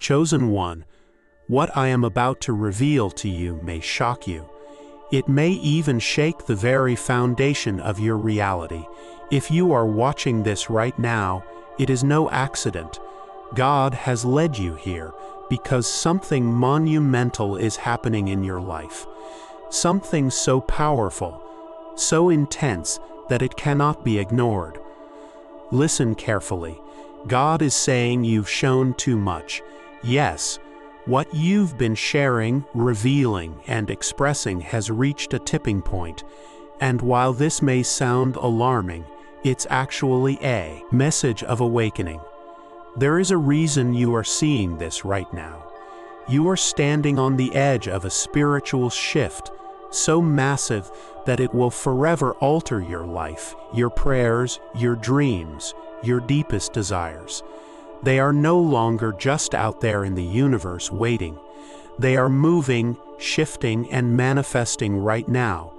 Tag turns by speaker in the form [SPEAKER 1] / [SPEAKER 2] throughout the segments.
[SPEAKER 1] Chosen one, what I am about to reveal to you may shock you. It may even shake the very foundation of your reality. If you are watching this right now, it is no accident. God has led you here because something monumental is happening in your life. Something so powerful, so intense that it cannot be ignored. Listen carefully. God is saying you've shown too much. Yes, what you've been sharing, revealing, and expressing has reached a tipping point. And while this may sound alarming, it's actually a message of awakening. There is a reason you are seeing this right now. You are standing on the edge of a spiritual shift, so massive that it will forever alter your life, your prayers, your dreams, your deepest desires. They are no longer just out there in the universe waiting. They are moving, shifting, and manifesting right now.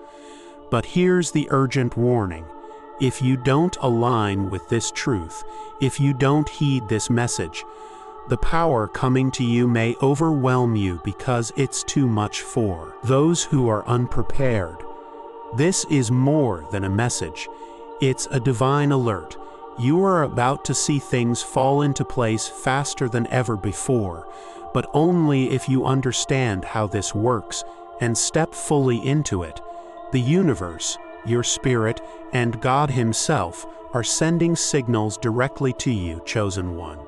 [SPEAKER 1] But here's the urgent warning. If you don't align with this truth, if you don't heed this message, the power coming to you may overwhelm you because it's too much for those who are unprepared. This is more than a message. It's a divine alert. You are about to see things fall into place faster than ever before, but only if you understand how this works and step fully into it. The universe, your spirit, and God Himself are sending signals directly to you, chosen one.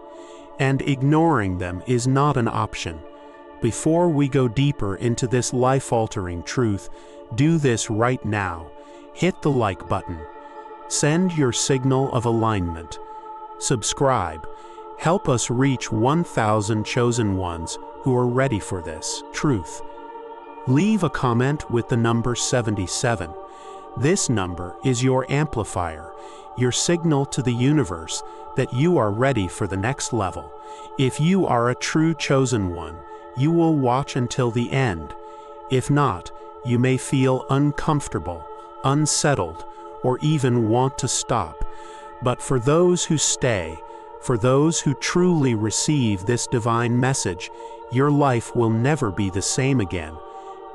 [SPEAKER 1] And ignoring them is not an option. Before we go deeper into this life-altering truth, do this right now. Hit the like button. Send your signal of alignment. Subscribe. Help us reach 1,000 chosen ones who are ready for this truth. Leave a comment with the number 77. This number is your amplifier, your signal to the universe that you are ready for the next level. If you are a true chosen one, you will watch until the end. If not, you may feel uncomfortable, unsettled, or even want to stop. But for those who stay, for those who truly receive this divine message, your life will never be the same again.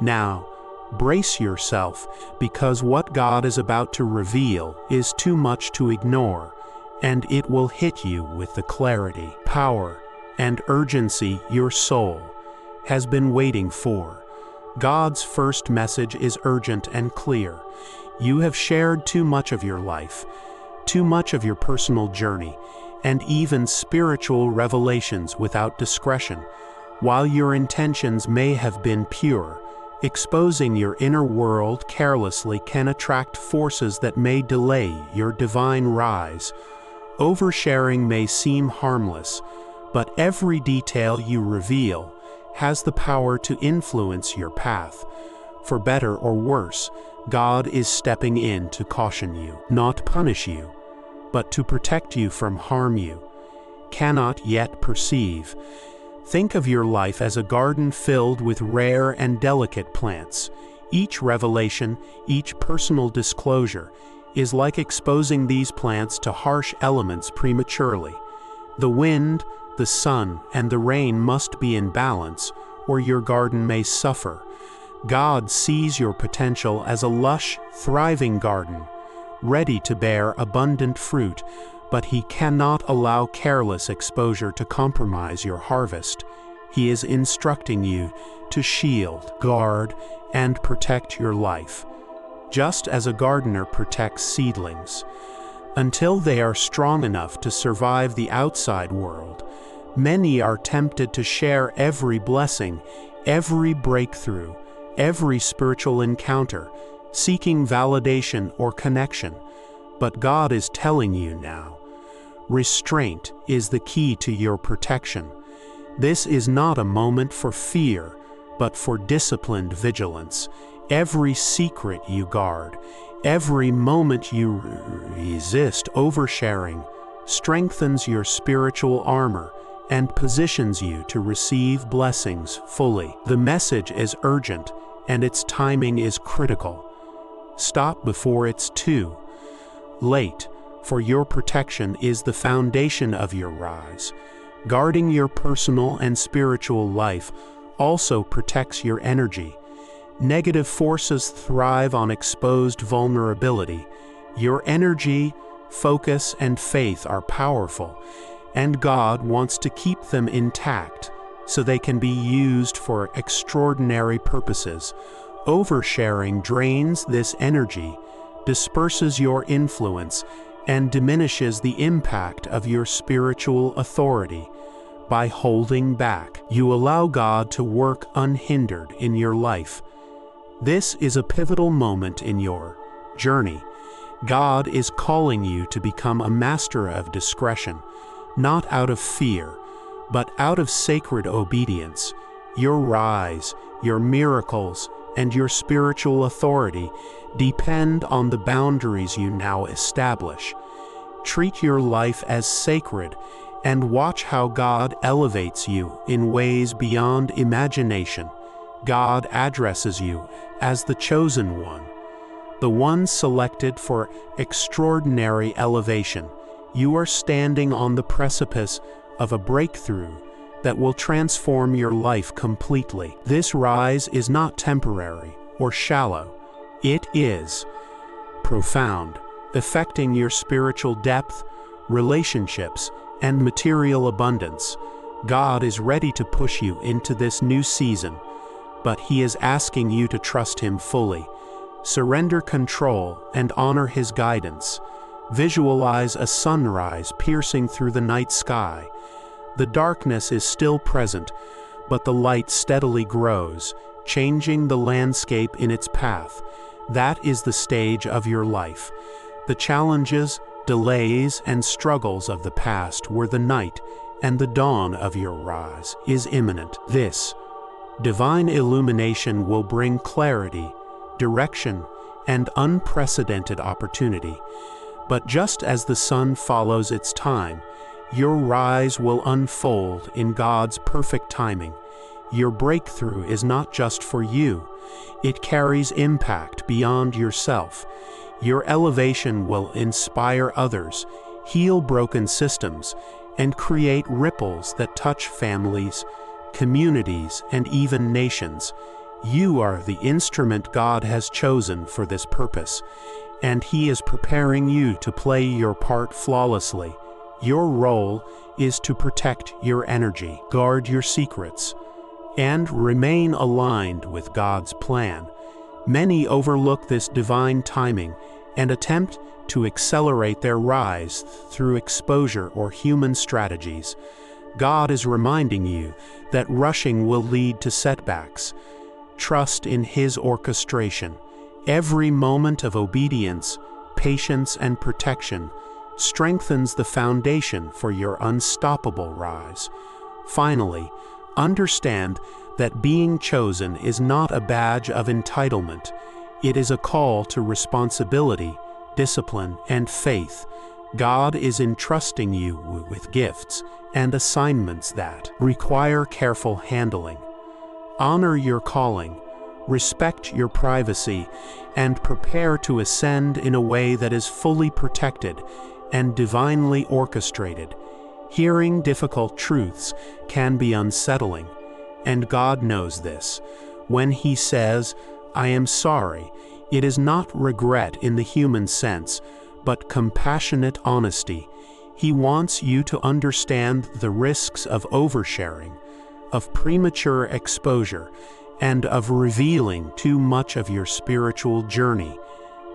[SPEAKER 1] Now, brace yourself, because what God is about to reveal is too much to ignore, and it will hit you with the clarity, power, and urgency your soul has been waiting for. God's first message is urgent and clear. You have shared too much of your life, too much of your personal journey, and even spiritual revelations without discretion. While your intentions may have been pure, exposing your inner world carelessly can attract forces that may delay your divine rise. Oversharing may seem harmless, but every detail you reveal has the power to influence your path. For better or worse, God is stepping in to caution you, not punish you, but to protect you from harm you cannot yet perceive. Think of your life as a garden filled with rare and delicate plants. Each revelation, each personal disclosure, is like exposing these plants to harsh elements prematurely. The wind, the sun, and the rain must be in balance, or your garden may suffer. God sees your potential as a lush, thriving garden, ready to bear abundant fruit, but He cannot allow careless exposure to compromise your harvest. He is instructing you to shield, guard, and protect your life, just as a gardener protects seedlings. Until they are strong enough to survive the outside world, many are tempted to share every blessing, every breakthrough, every spiritual encounter, seeking validation or connection. But God is telling you now, restraint is the key to your protection. This is not a moment for fear, but for disciplined vigilance. Every secret you guard, every moment you resist oversharing, strengthens your spiritual armor and positions you to receive blessings fully. The message is urgent, and its timing is critical. Stop before it's too late, for your protection is the foundation of your rise. Guarding your personal and spiritual life also protects your energy. Negative forces thrive on exposed vulnerability. Your energy, focus, and faith are powerful, and God wants to keep them intact so they can be used for extraordinary purposes. Oversharing drains this energy, disperses your influence, and diminishes the impact of your spiritual authority. By holding back, you allow God to work unhindered in your life. This is a pivotal moment in your journey. God is calling you to become a master of discretion, not out of fear, but out of sacred obedience. Your rise, your miracles, and your spiritual authority depend on the boundaries you now establish. Treat your life as sacred and watch how God elevates you in ways beyond imagination. God addresses you as the chosen one, the one selected for extraordinary elevation. You are standing on the precipice of a breakthrough that will transform your life completely. This rise is not temporary or shallow. It is profound, affecting your spiritual depth, relationships, and material abundance. God is ready to push you into this new season, but He is asking you to trust Him fully. Surrender control and honor His guidance. Visualize a sunrise piercing through the night sky. The darkness is still present, but the light steadily grows, changing the landscape in its path. That is the stage of your life. The challenges, delays, and struggles of the past were the night, and the dawn of your rise is imminent. This divine illumination will bring clarity, direction, and unprecedented opportunity. But just as the sun follows its time, your rise will unfold in God's perfect timing. Your breakthrough is not just for you. It carries impact beyond yourself. Your elevation will inspire others, heal broken systems, and create ripples that touch families, communities, and even nations. You are the instrument God has chosen for this purpose, and He is preparing you to play your part flawlessly. Your role is to protect your energy, guard your secrets, and remain aligned with God's plan. Many overlook this divine timing and attempt to accelerate their rise through exposure or human strategies. God is reminding you that rushing will lead to setbacks. Trust in His orchestration. Every moment of obedience, patience, and protection strengthens the foundation for your unstoppable rise. Finally, understand that being chosen is not a badge of entitlement. It is a call to responsibility, discipline, and faith. God is entrusting you with gifts and assignments that require careful handling. Honor your calling, respect your privacy, and prepare to ascend in a way that is fully protected and divinely orchestrated. Hearing difficult truths can be unsettling, and God knows this. When He says, "I am sorry," it is not regret in the human sense, but compassionate honesty. He wants you to understand the risks of oversharing, of premature exposure, and of revealing too much of your spiritual journey.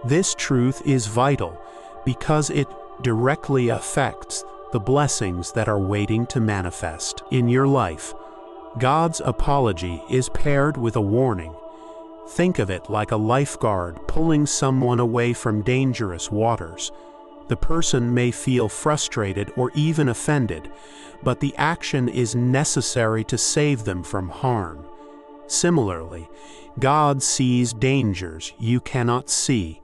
[SPEAKER 1] This truth is vital because it directly affects the blessings that are waiting to manifest in your life. God's apology is paired with a warning. Think of it like a lifeguard pulling someone away from dangerous waters. The person may feel frustrated or even offended, but the action is necessary to save them from harm. Similarly, God sees dangers you cannot see,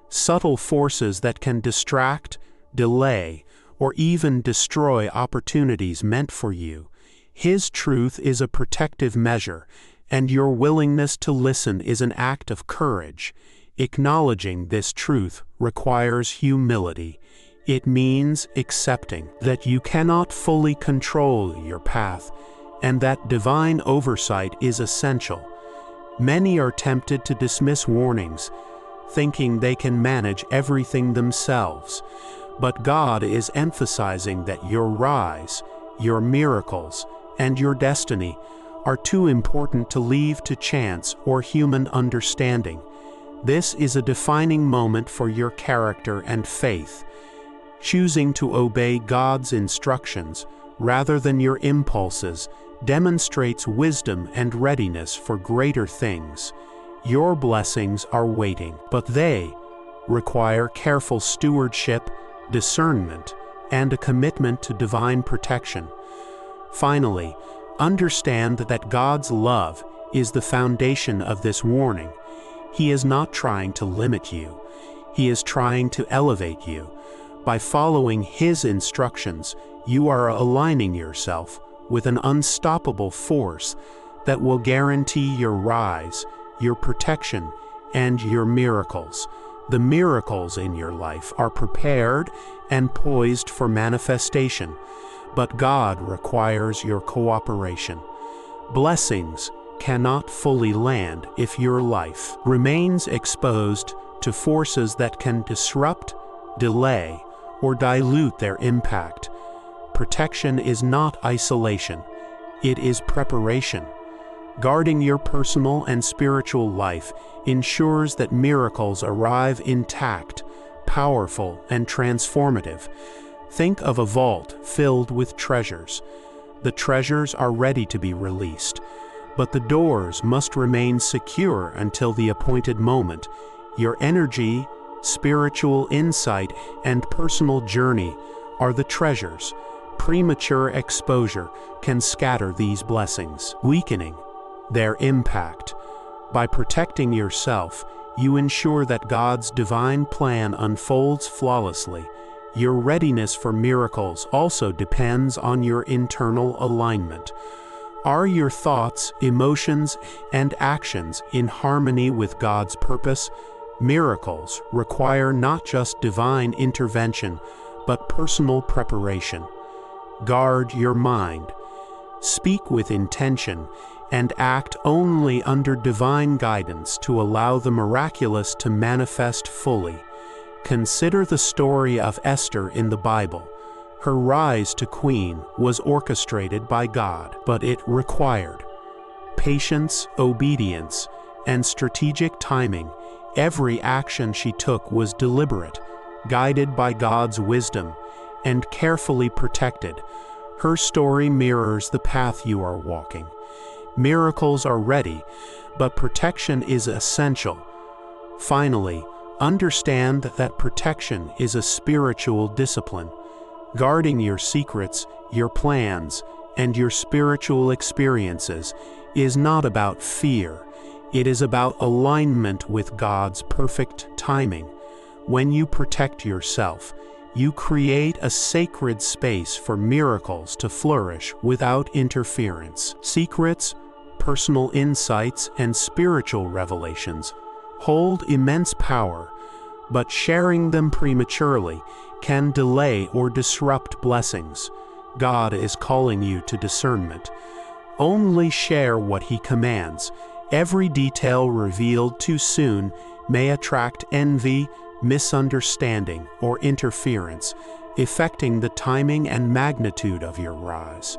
[SPEAKER 1] subtle forces that can distract, delay, or even destroy opportunities meant for you. His truth is a protective measure, and your willingness to listen is an act of courage. Acknowledging this truth requires humility. It means accepting that you cannot fully control your path and that divine oversight is essential. Many are tempted to dismiss warnings, thinking they can manage everything themselves. But God is emphasizing that your rise, your miracles, and your destiny are too important to leave to chance or human understanding. This is a defining moment for your character and faith. Choosing to obey God's instructions rather than your impulses demonstrates wisdom and readiness for greater things. Your blessings are waiting, but they require careful stewardship, discernment, and a commitment to divine protection. Finally, understand that God's love is the foundation of this warning. He is not trying to limit you. He is trying to elevate you. By following His instructions, you are aligning yourself with an unstoppable force that will guarantee your rise, your protection, and your miracles. The miracles in your life are prepared and poised for manifestation, but God requires your cooperation. Blessings cannot fully land if your life remains exposed to forces that can disrupt, delay, or dilute their impact. Protection is not isolation, it is preparation. Guarding your personal and spiritual life ensures that miracles arrive intact, powerful, and transformative. Think of a vault filled with treasures. The treasures are ready to be released, but the doors must remain secure until the appointed moment. Your energy, spiritual insight, and personal journey are the treasures. Premature exposure can scatter these blessings, weakening their impact. By protecting yourself, you ensure that God's divine plan unfolds flawlessly. Your readiness for miracles also depends on your internal alignment. Are your thoughts, emotions, and actions in harmony with God's purpose? Miracles require not just divine intervention, but personal preparation. Guard your mind. Speak with intention and act only under divine guidance to allow the miraculous to manifest fully. Consider the story of Esther in the Bible. Her rise to queen was orchestrated by God, but it required patience, obedience, and strategic timing. Every action she took was deliberate, guided by God's wisdom, and carefully protected. Her story mirrors the path you are walking. Miracles are ready, but protection is essential. Finally, understand that protection is a spiritual discipline. Guarding your secrets, your plans, and your spiritual experiences is not about fear. It is about alignment with God's perfect timing. When you protect yourself, you create a sacred space for miracles to flourish without interference. Secrets, personal insights, and spiritual revelations hold immense power, but sharing them prematurely can delay or disrupt blessings. God is calling you to discernment. Only share what He commands. Every detail revealed too soon may attract envy, misunderstanding, or interference, affecting the timing and magnitude of your rise.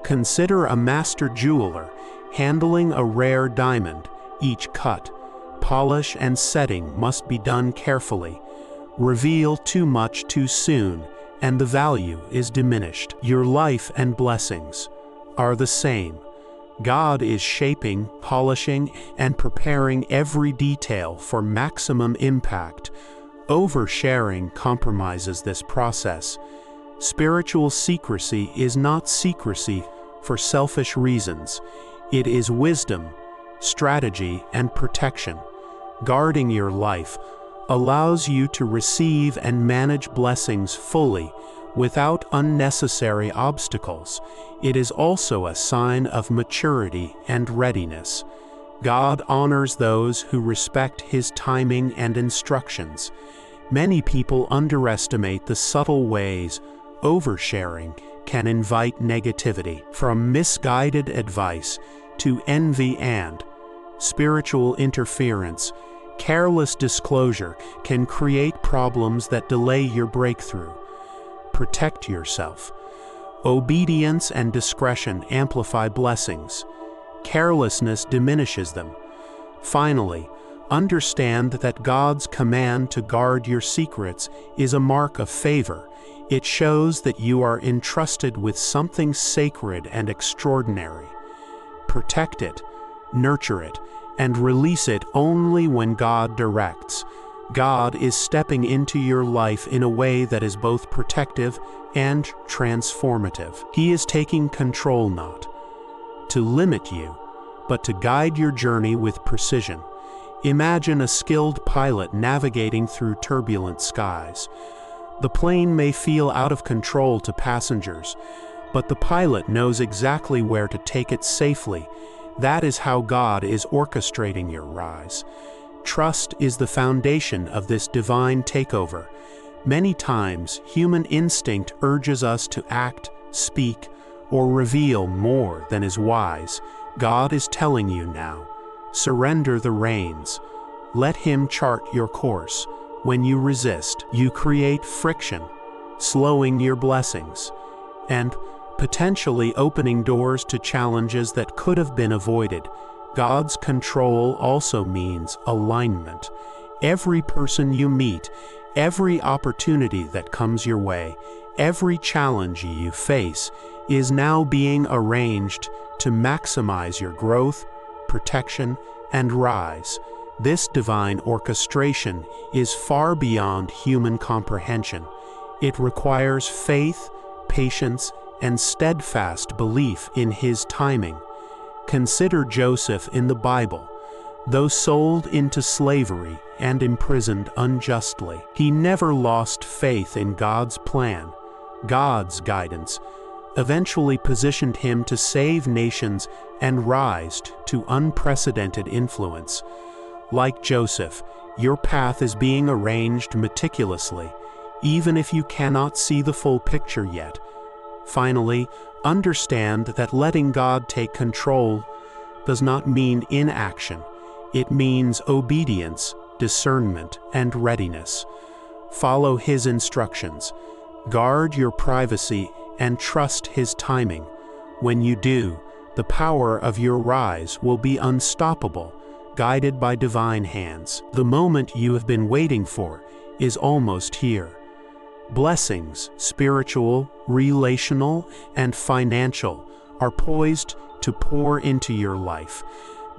[SPEAKER 1] Consider a master jeweler handling a rare diamond. Each cut, polish, and setting must be done carefully. Reveal too much too soon, and the value is diminished. Your life and blessings are the same. God is shaping, polishing, and preparing every detail for maximum impact. Oversharing compromises this process. Spiritual secrecy is not secrecy for selfish reasons. It is wisdom, strategy, and protection. Guarding your life allows you to receive and manage blessings fully without unnecessary obstacles. It is also a sign of maturity and readiness. God honors those who respect His timing and instructions. Many people underestimate the subtle ways oversharing can invite negativity, from misguided advice to envy and spiritual interference. Careless disclosure can create problems that delay your breakthrough. Protect yourself. Obedience and discretion amplify blessings. Carelessness diminishes them. Finally, understand that God's command to guard your secrets is a mark of favor. It shows that you are entrusted with something sacred and extraordinary. Protect it, nurture it, and release it only when God directs. God is stepping into your life in a way that is both protective and transformative. He is taking control not to limit you, but to guide your journey with precision. Imagine a skilled pilot navigating through turbulent skies. The plane may feel out of control to passengers, but the pilot knows exactly where to take it safely. That is how God is orchestrating your rise. Trust is the foundation of this divine takeover. Many times, human instinct urges us to act, speak, or reveal more than is wise. God is telling you now, surrender the reins. Let Him chart your course. When you resist, you create friction, slowing your blessings, and potentially opening doors to challenges that could have been avoided. God's control also means alignment. Every person you meet, every opportunity that comes your way, every challenge you face is now being arranged to maximize your growth, protection, and rise. This divine orchestration is far beyond human comprehension. It requires faith, patience, and steadfast belief in His timing. Consider Joseph in the Bible. Though sold into slavery and imprisoned unjustly, he never lost faith in God's plan. God's guidance eventually positioned him to save nations and rise to unprecedented influence. Like Joseph, your path is being arranged meticulously, even if you cannot see the full picture yet. Finally, understand that letting God take control does not mean inaction. It means obedience, discernment, and readiness. Follow His instructions. Guard your privacy and trust His timing. When you do, the power of your rise will be unstoppable, guided by divine hands. The moment you have been waiting for is almost here. Blessings, spiritual, relational, and financial, are poised to pour into your life.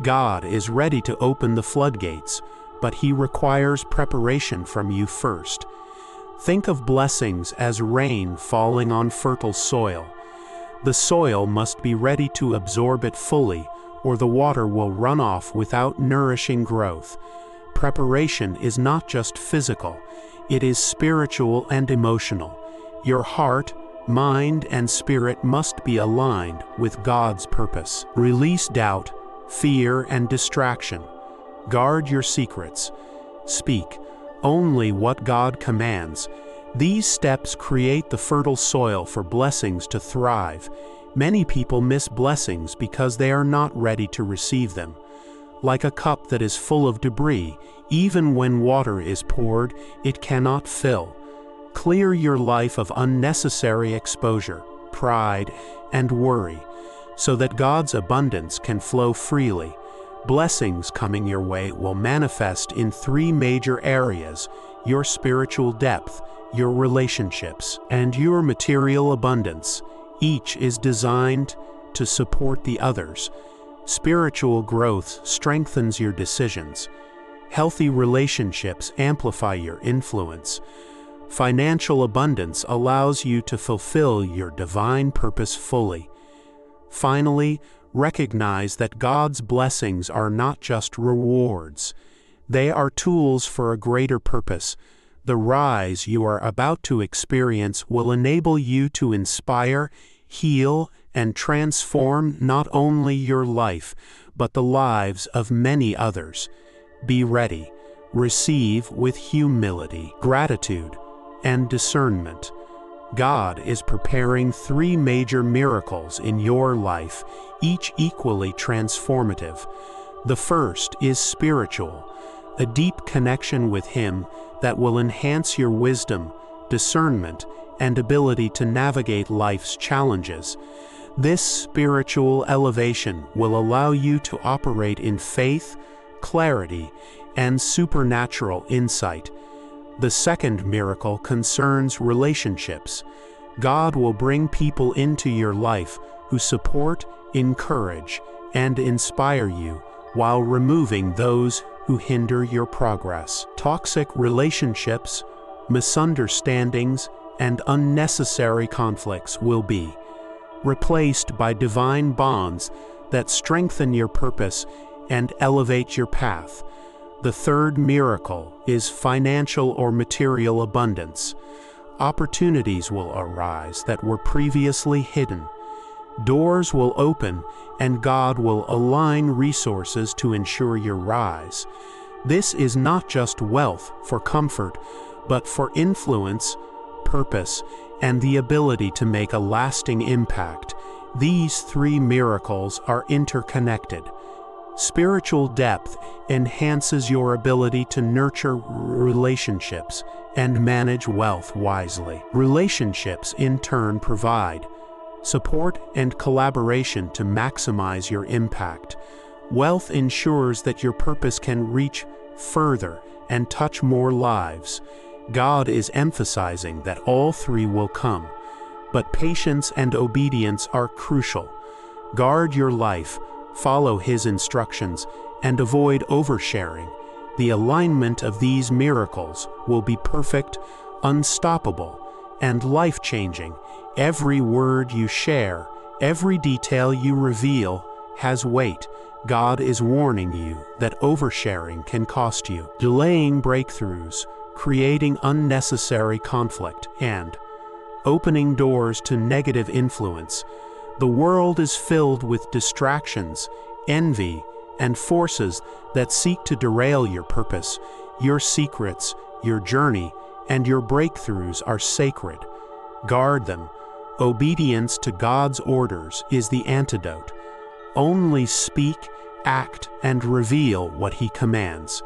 [SPEAKER 1] God is ready to open the floodgates, but He requires preparation from you first. Think of blessings as rain falling on fertile soil. The soil must be ready to absorb it fully, or the water will run off without nourishing growth. Preparation is not just physical, it is spiritual and emotional. Your heart, mind, and spirit must be aligned with God's purpose. Release doubt, fear, and distraction. Guard your secrets. Speak only what God commands. These steps create the fertile soil for blessings to thrive. Many people miss blessings because they are not ready to receive them. Like a cup that is full of debris, even when water is poured, it cannot fill. Clear your life of unnecessary exposure, pride, and worry, so that God's abundance can flow freely. Blessings coming your way will manifest in 3 major areas: your spiritual depth, your relationships, and your material abundance. Each is designed to support the others. Spiritual growth strengthens your decisions. Healthy relationships amplify your influence. Financial abundance allows you to fulfill your divine purpose fully. Finally, recognize that God's blessings are not just rewards. They are tools for a greater purpose. The rise you are about to experience will enable you to inspire, heal, and transform not only your life, but the lives of many others. Be ready, Receive with humility, gratitude, and discernment. God is preparing 3 major miracles in your life, each equally transformative. The first is spiritual, a deep connection with Him that will enhance your wisdom, discernment, and ability to navigate life's challenges. This spiritual elevation will allow you to operate in faith, clarity, and supernatural insight. The second miracle concerns relationships. God will bring people into your life who support, encourage, and inspire you, while removing those who hinder your progress. Toxic relationships, misunderstandings, and unnecessary conflicts will be replaced by divine bonds that strengthen your purpose and elevate your path. The third miracle is financial or material abundance. Opportunities will arise that were previously hidden. Doors will open, and God will align resources to ensure your rise. This is not just wealth for comfort, but for influence, purpose, and the ability to make a lasting impact. These 3 miracles are interconnected. Spiritual depth enhances your ability to nurture relationships and manage wealth wisely. Relationships, in turn, provide support and collaboration to maximize your impact. Wealth ensures that your purpose can reach further and touch more lives. God is emphasizing that all 3 will come, but patience and obedience are crucial. Guard your life, follow His instructions, and avoid oversharing. The alignment of these miracles will be perfect, unstoppable, and life-changing. Every word you share, every detail you reveal has weight. God is warning you that oversharing can cost you, delaying breakthroughs, creating unnecessary conflict, and opening doors to negative influence. The world is filled with distractions, envy, and forces that seek to derail your purpose. Your secrets, your journey, and your breakthroughs are sacred. Guard them. Obedience to God's orders is the antidote. Only speak, act, and reveal what He commands.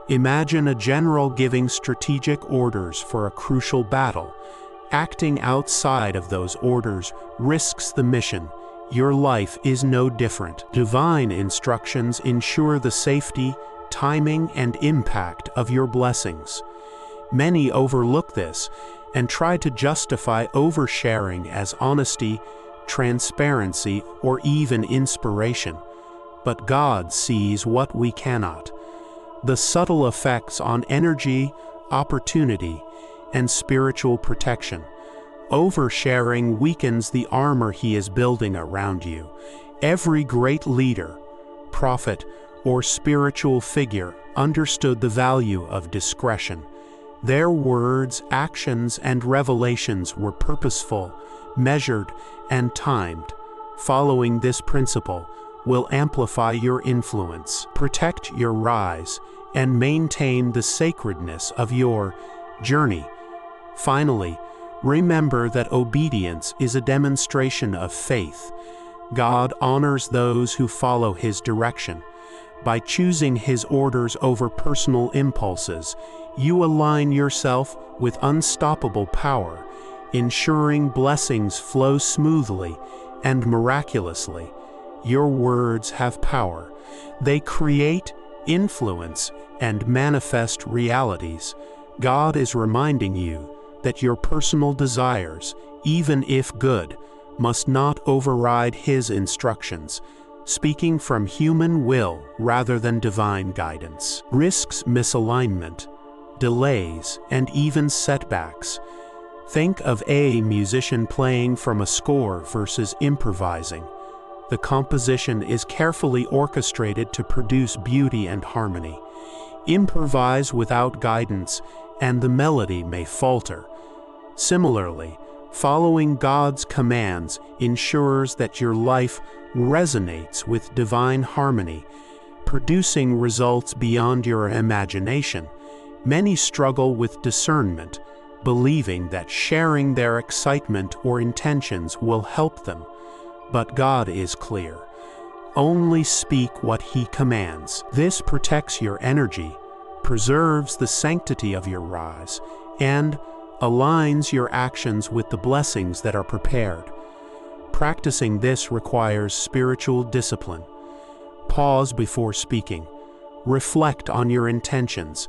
[SPEAKER 1] Imagine a general giving strategic orders for a crucial battle. Acting outside of those orders risks the mission. Your life is no different. Divine instructions ensure the safety, timing, and impact of your blessings. Many overlook this and try to justify oversharing as honesty, transparency, or even inspiration. But God sees what we cannot. The subtle effects on energy, opportunity, and spiritual protection. Oversharing weakens the armor He is building around you. Every great leader, prophet, or spiritual figure understood the value of discretion. Their words, actions, and revelations were purposeful, measured, and timed. Following this principle will amplify your influence, protect your rise, and maintain the sacredness of your journey. Finally, remember that obedience is a demonstration of faith. God honors those who follow His direction. By choosing His orders over personal impulses, you align yourself with unstoppable power, ensuring blessings flow smoothly and miraculously. Your words have power. They create, influence, and manifest realities. God is reminding you that your personal desires, even if good, must not override His instructions, speaking from human will rather than divine guidance. Risks misalignment, delays, and even setbacks. Think of a musician playing from a score versus improvising. The composition is carefully orchestrated to produce beauty and harmony. Improvise without guidance, and the melody may falter. Similarly, following God's commands ensures that your life resonates with divine harmony. producing results beyond your imagination. Many struggle with discernment, believing that sharing their excitement or intentions will help them. But God is clear. Only speak what He commands. This protects your energy, preserves the sanctity of your rise, and aligns your actions with the blessings that are prepared. Practicing this requires spiritual discipline. Pause before speaking. Reflect on your intentions.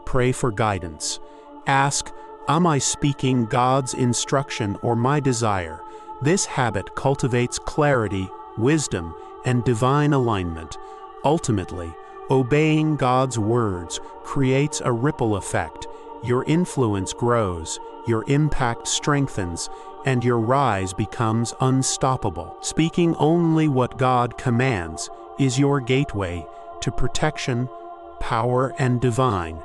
[SPEAKER 1] Pray for guidance. Ask, am I speaking God's instruction or my desire? This habit cultivates clarity, wisdom, and divine alignment. Ultimately, obeying God's words creates a ripple effect. Your influence grows, your impact strengthens, and your rise becomes unstoppable. Speaking only what God commands is your gateway to protection, power, and divine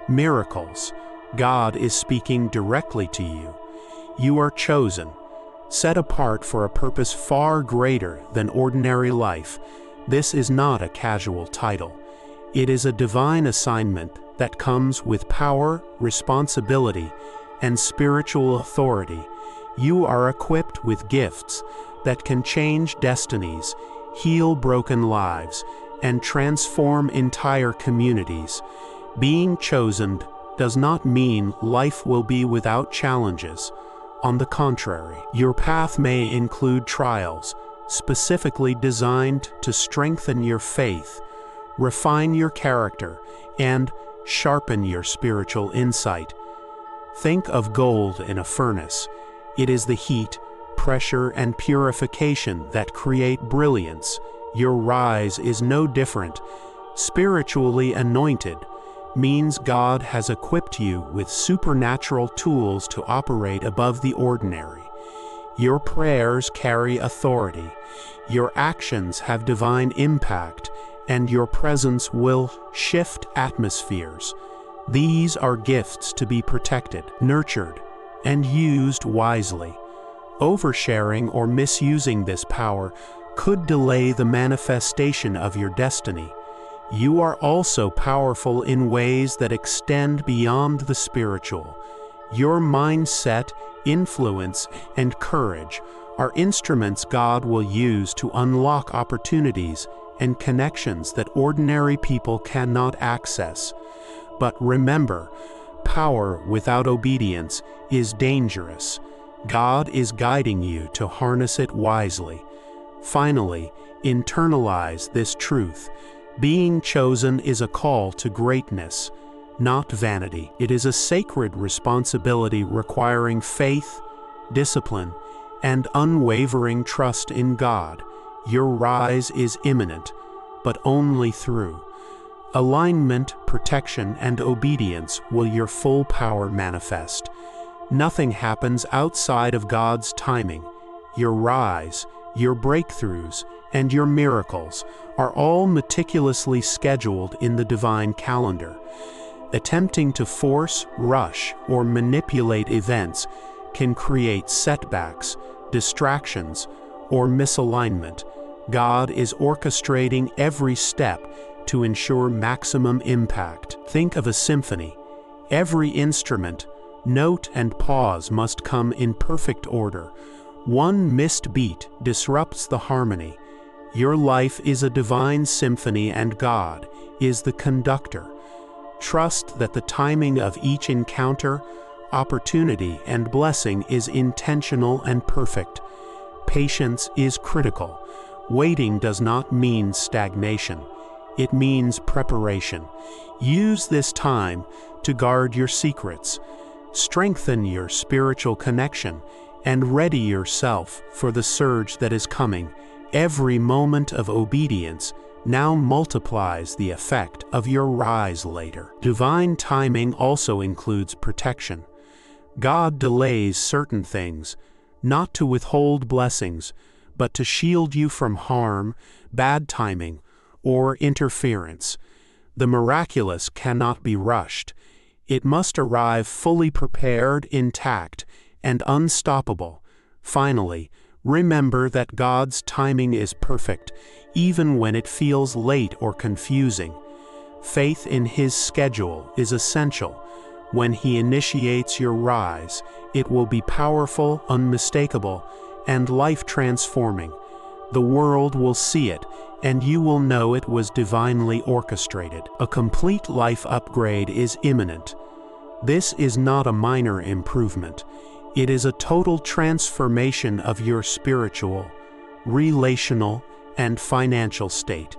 [SPEAKER 1] miracles. God is speaking directly to you. You are chosen, set apart for a purpose far greater than ordinary life. This is not a casual title. It is a divine assignment that comes with power, responsibility, and spiritual authority. You are equipped with gifts that can change destinies, heal broken lives, and transform entire communities. Being chosen does not mean life will be without challenges. On the contrary, your path may include trials, specifically designed to strengthen your faith, refine your character, and sharpen your spiritual insight. Think of gold in a furnace. It is the heat, pressure, and purification that create brilliance. Your rise is no different. Spiritually anointed means God has equipped you with supernatural tools to operate above the ordinary. Your prayers carry authority, your actions have divine impact, and your presence will shift atmospheres. These are gifts to be protected, nurtured, and used wisely. Oversharing or misusing this power could delay the manifestation of your destiny. You are also powerful in ways that extend beyond the spiritual. Your mindset, influence, and courage are instruments God will use to unlock opportunities and connections that ordinary people cannot access. But remember, power without obedience is dangerous. God is guiding you to harness it wisely. Finally, internalize this truth. Being chosen is a call to greatness, not vanity. It is a sacred responsibility requiring faith, discipline, and unwavering trust in God. Your rise is imminent, but only through alignment, protection, and obedience will your full power manifest. Nothing happens outside of God's timing. Your rise, your breakthroughs, and your miracles are all meticulously scheduled in the divine calendar. Attempting to force, rush, or manipulate events can create setbacks, distractions, or misalignment. God is orchestrating every step to ensure maximum impact. Think of a symphony. Every instrument, note, and pause must come in perfect order. One missed beat disrupts the harmony. Your life is a divine symphony and God is the conductor. Trust that the timing of each encounter, opportunity, and blessing is intentional and perfect. Patience is critical. Waiting does not mean stagnation. It means preparation. Use this time to guard your secrets, strengthen your spiritual connection, and ready yourself for the surge that is coming. Every moment of obedience now multiplies the effect of your rise later. Divine timing also includes protection. God delays certain things, not to withhold blessings, but to shield you from harm, bad timing, or interference. The miraculous cannot be rushed. It must arrive fully prepared, intact, and unstoppable. Finally, Remember that God's timing is perfect, even when it feels late or confusing. Faith in His schedule is essential. When He initiates your rise, it will be powerful, unmistakable, and life-transforming. The world will see it, and you will know it was divinely orchestrated. A complete life upgrade is imminent. This is not a minor improvement. It is a total transformation of your spiritual, relational, and financial state.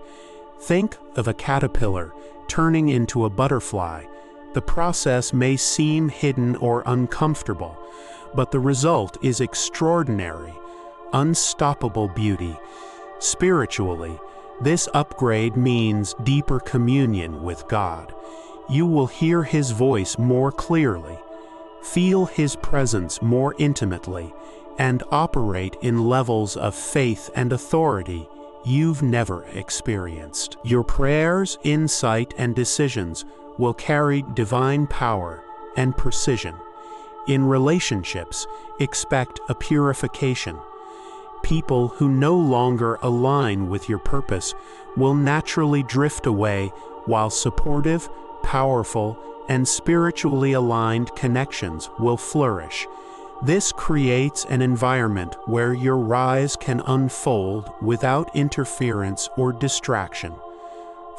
[SPEAKER 1] Think of a caterpillar turning into a butterfly. The process may seem hidden or uncomfortable, but the result is extraordinary, unstoppable beauty. Spiritually, this upgrade means deeper communion with God. You will hear His voice more clearly, feel His presence more intimately, and operate in levels of faith and authority you've never experienced. Your prayers, insight, and decisions will carry divine power and precision. In relationships, expect a purification. People who no longer align with your purpose will naturally drift away, while supportive, powerful, and spiritually aligned connections will flourish. This creates an environment where your rise can unfold without interference or distraction.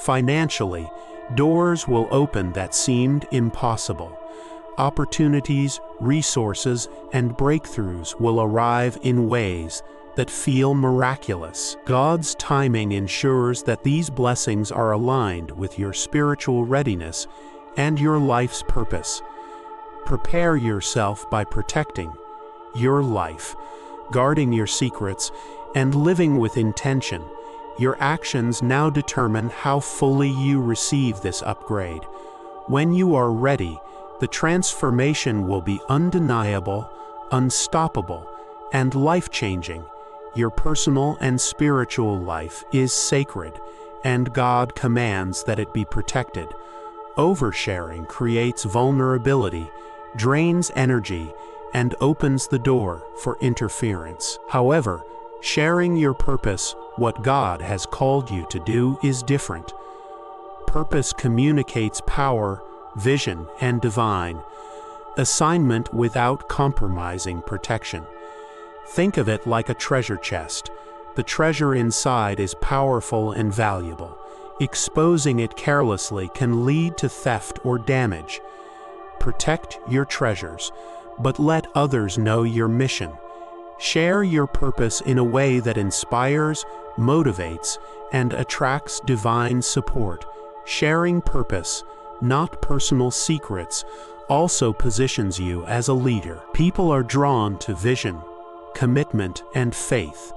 [SPEAKER 1] Financially, doors will open that seemed impossible. Opportunities, resources, and breakthroughs will arrive in ways that feel miraculous. God's timing ensures that these blessings are aligned with your spiritual readiness and your life's purpose. Prepare yourself by protecting your life, guarding your secrets, and living with intention. Your actions now determine how fully you receive this upgrade. When you are ready, the transformation will be undeniable, unstoppable, and life-changing. Your personal and spiritual life is sacred, and God commands that it be protected. Oversharing creates vulnerability, drains energy, and opens the door for interference. However, sharing your purpose, what God has called you to do, is different. Purpose communicates power, vision, and divine assignment without compromising protection. Think of it like a treasure chest. The treasure inside is powerful and valuable. Exposing it carelessly can lead to theft or damage. Protect your treasures, but let others know your mission. Share your purpose in a way that inspires, motivates, and attracts divine support. Sharing purpose, not personal secrets, also positions you as a leader. People are drawn to vision, commitment, and faith.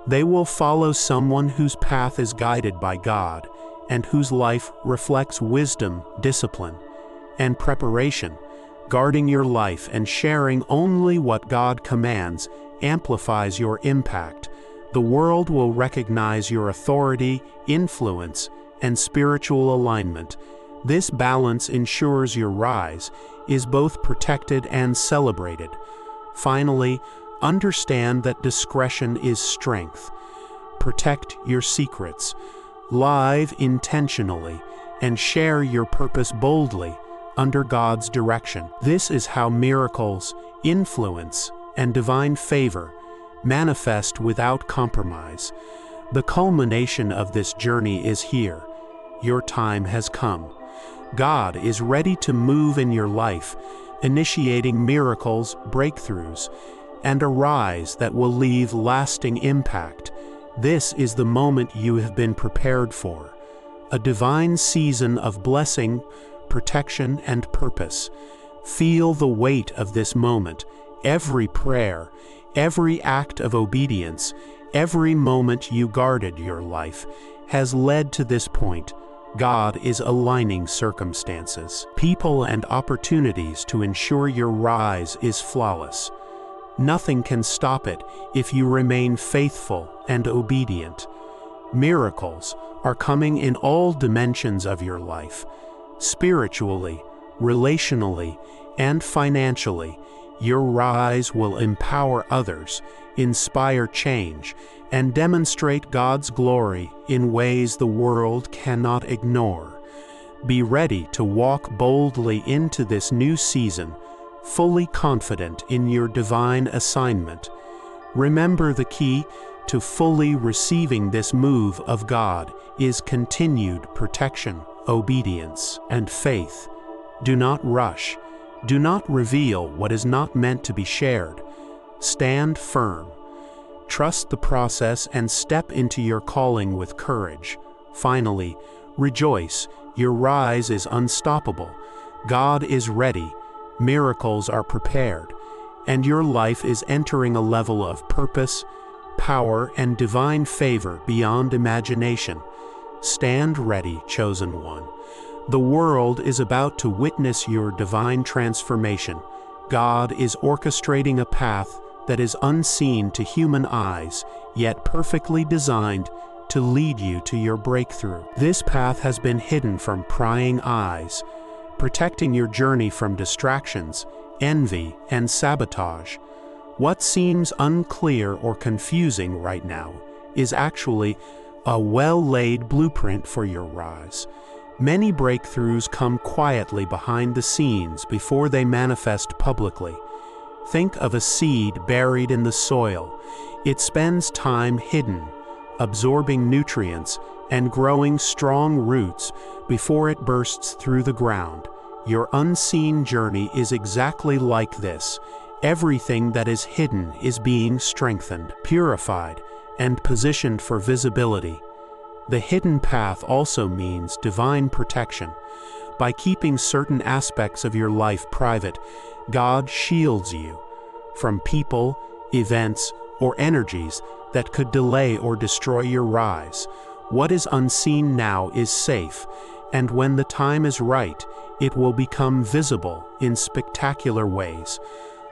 [SPEAKER 1] They will follow someone whose path is guided by God and whose life reflects wisdom, discipline, and preparation. Guarding your life and sharing only what God commands amplifies your impact. The world will recognize your authority, influence, and spiritual alignment. This balance ensures your rise is both protected and celebrated. Finally, understand that discretion is strength. Protect your secrets, live intentionally, and share your purpose boldly under God's direction. This is how miracles, influence, and divine favor manifest without compromise. The culmination of this journey is here. Your time has come. God is ready to move in your life, initiating miracles, breakthroughs, and a rise that will leave lasting impact. This is the moment you have been prepared for, a divine season of blessing, protection, and purpose. Feel the weight of this moment. Every prayer, every act of obedience, every moment you guarded your life has led to this point. God is aligning circumstances, people, and opportunities to ensure your rise is flawless. Nothing can stop it if you remain faithful and obedient. Miracles are coming in all dimensions of your life, spiritually, relationally, and financially. Your rise will empower others, inspire change, and demonstrate God's glory in ways the world cannot ignore. Be ready to walk boldly into this new season, fully confident in your divine assignment. Remember, the key to fully receiving this move of God is continued protection, obedience, and faith. Do not rush. Do not reveal what is not meant to be shared. Stand firm. Trust the process and step into your calling with courage. Finally, rejoice. Your rise is unstoppable. God is ready. Miracles are prepared. And your life is entering a level of purpose, power, and divine favor beyond imagination. Stand ready, chosen one. The world is about to witness your divine transformation. God is orchestrating a path that is unseen to human eyes, yet perfectly designed to lead you to your breakthrough. This path has been hidden from prying eyes, protecting your journey from distractions, envy, and sabotage. What seems unclear or confusing right now is actually a well-laid blueprint for your rise. Many breakthroughs come quietly behind the scenes before they manifest publicly. Think of a seed buried in the soil. It spends time hidden, absorbing nutrients and growing strong roots before it bursts through the ground. Your unseen journey is exactly like this. Everything that is hidden is being strengthened, purified, and positioned for visibility. The hidden path also means divine protection. By keeping certain aspects of your life private, God shields you from people, events, or energies that could delay or destroy your rise. What is unseen now is safe, and when the time is right, it will become visible in spectacular ways,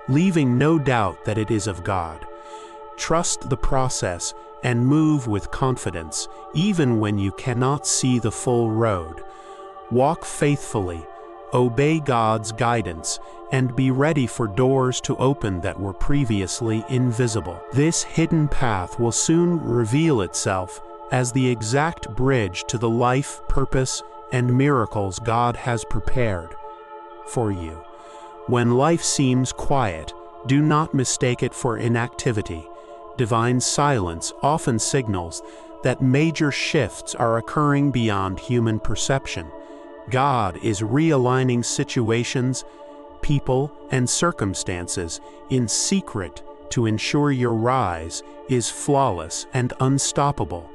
[SPEAKER 1] leaving no doubt that it is of God. Trust the process and move with confidence, even when you cannot see the full road. Walk faithfully, obey God's guidance, and be ready for doors to open that were previously invisible. This hidden path will soon reveal itself as the exact bridge to the life, purpose, and miracles God has prepared for you. When life seems quiet, do not mistake it for inactivity. Divine silence often signals that major shifts are occurring beyond human perception. God is realigning situations, people, and circumstances in secret to ensure your rise is flawless and unstoppable.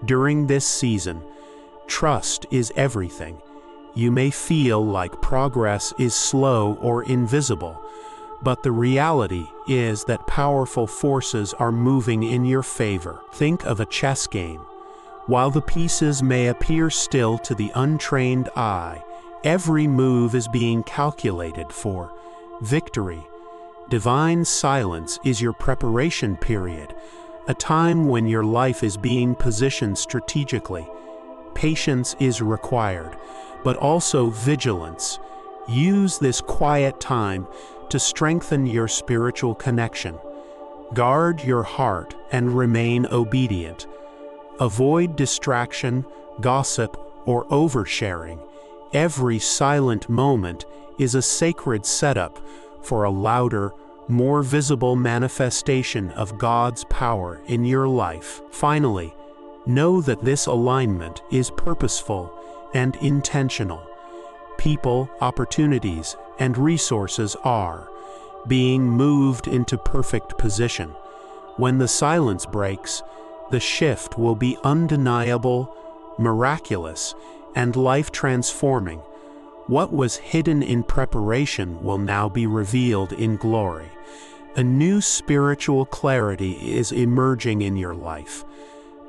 [SPEAKER 1] During this season, trust is everything. You may feel like progress is slow or invisible, but the reality is that powerful forces are moving in your favor. Think of a chess game. While the pieces may appear still to the untrained eye, every move is being calculated for victory. Divine silence is your preparation period, a time when your life is being positioned strategically. Patience is required, but also vigilance. Use this quiet time to strengthen your spiritual connection. Guard your heart and remain obedient. Avoid distraction, gossip, or oversharing. Every silent moment is a sacred setup for a louder, more visible manifestation of God's power in your life. Finally, know that this alignment is purposeful and intentional. People, opportunities, and resources are being moved into perfect position. When the silence breaks, the shift will be undeniable, miraculous, and life-transforming. What was hidden in preparation will now be revealed in glory. A new spiritual clarity is emerging in your life.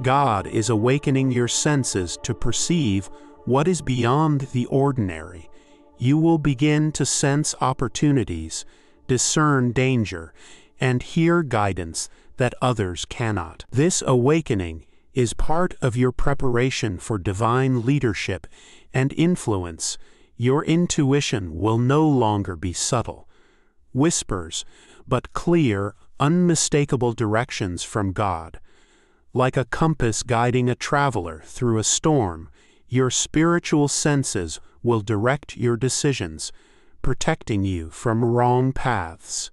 [SPEAKER 1] God is awakening your senses to perceive what is beyond the ordinary. You will begin to sense opportunities, discern danger, and hear guidance that others cannot. This awakening is part of your preparation for divine leadership and influence. Your intuition will no longer be subtle whispers, but clear, unmistakable directions from God. Like a compass guiding a traveler through a storm, your spiritual senses will direct your decisions, protecting you from wrong paths.